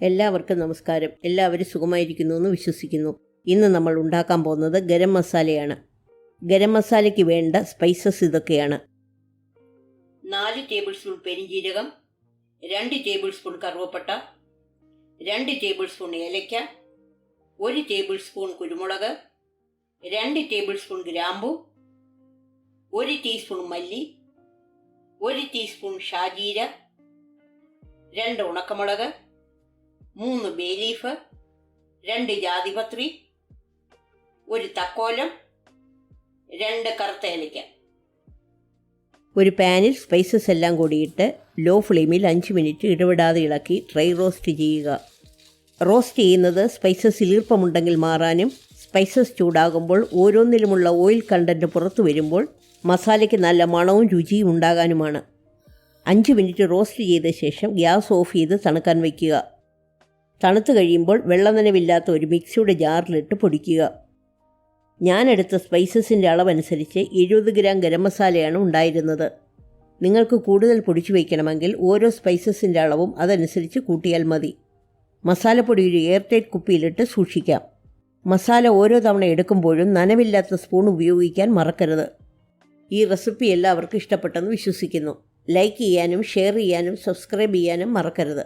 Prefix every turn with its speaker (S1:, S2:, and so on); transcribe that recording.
S1: എല്ലാവർക്കും നമസ്കാരം. എല്ലാവരും സുഖമായിരിക്കുന്നു എന്ന് വിശ്വസിക്കുന്നു. ഇന്ന് നമ്മൾ ഉണ്ടാക്കാൻ പോകുന്നത് ഗരം മസാലയാണ്. ഗരം മസാലയ്ക്ക് വേണ്ട സ്പൈസസ് ഇതൊക്കെയാണ്: 4 ടേബിൾ സ്പൂൺ പെരിഞ്ജീരകം, 2 ടേബിൾ സ്പൂൺ കറുവപ്പട്ട, 2 ടേബിൾ സ്പൂൺ ഏലക്ക, 1 ടേബിൾ സ്പൂൺ കുരുമുളക്, 2 ടേബിൾ സ്പൂൺ ഗ്രാമ്പു, 1 ടീസ്പൂൺ മല്ലി, 1 ടീസ്പൂൺ ഷാജീര, 2 ഉണക്കമുളക്, 3 ബേ ലീഫ്, 2 ജാതിപത്രി, 1 തക്കോലം, 2 കറുത്ത ഏലയ്ക്ക. ഒരു പാനിൽ സ്പൈസസ് എല്ലാം കൂടിയിട്ട് ലോ ഫ്ലെയിമിൽ 5 മിനിറ്റ് ഇടവിടാതെ ഇളക്കി ഡ്രൈ റോസ്റ്റ് ചെയ്യുക. റോസ്റ്റ് ചെയ്യുന്നത് സ്പൈസസിൽ ഈർപ്പമുണ്ടെങ്കിൽ മാറാനും സ്പൈസസ് ചൂടാകുമ്പോൾ ഓരോന്നിലുമുള്ള ഓയിൽ കണ്ടൻറ്റ് പുറത്തു വരുമ്പോൾ മസാലയ്ക്ക് നല്ല മണവും രുചിയും ഉണ്ടാകാനുമാണ്. 5 മിനിറ്റ് റോസ്റ്റ് ചെയ്ത ശേഷം ഗ്യാസ് ഓഫ് ചെയ്ത് തണുക്കാൻ വയ്ക്കുക. തണുത്ത് കഴിയുമ്പോൾ വെള്ളനനവില്ലാത്ത ഒരു മിക്സിയുടെ ജാറിലിട്ട് പൊടിക്കുക. ഞാനെടുത്ത സ്പൈസസിൻ്റെ അളവനുസരിച്ച് 70 ഗ്രാം ഗരം മസാലയാണ് ഉണ്ടായിരുന്നത്. നിങ്ങൾക്ക് കൂടുതൽ പൊടിച്ചു വയ്ക്കണമെങ്കിൽ ഓരോ സ്പൈസസിൻ്റെ അളവും അതനുസരിച്ച് കൂട്ടിയാൽ മതി. മസാലപ്പൊടി ഒരു എയർ ടൈറ്റ് കുപ്പിയിലിട്ട് സൂക്ഷിക്കാം. മസാല ഓരോ തവണ എടുക്കുമ്പോഴും നനവില്ലാത്ത സ്പൂൺ ഉപയോഗിക്കാൻ മറക്കരുത്. ഈ റെസിപ്പി എല്ലാവർക്കും ഇഷ്ടപ്പെട്ടെന്ന് വിശ്വസിക്കുന്നു. ലൈക്ക് ചെയ്യാനും ഷെയർ ചെയ്യാനും സബ്സ്ക്രൈബ് ചെയ്യാനും മറക്കരുത്.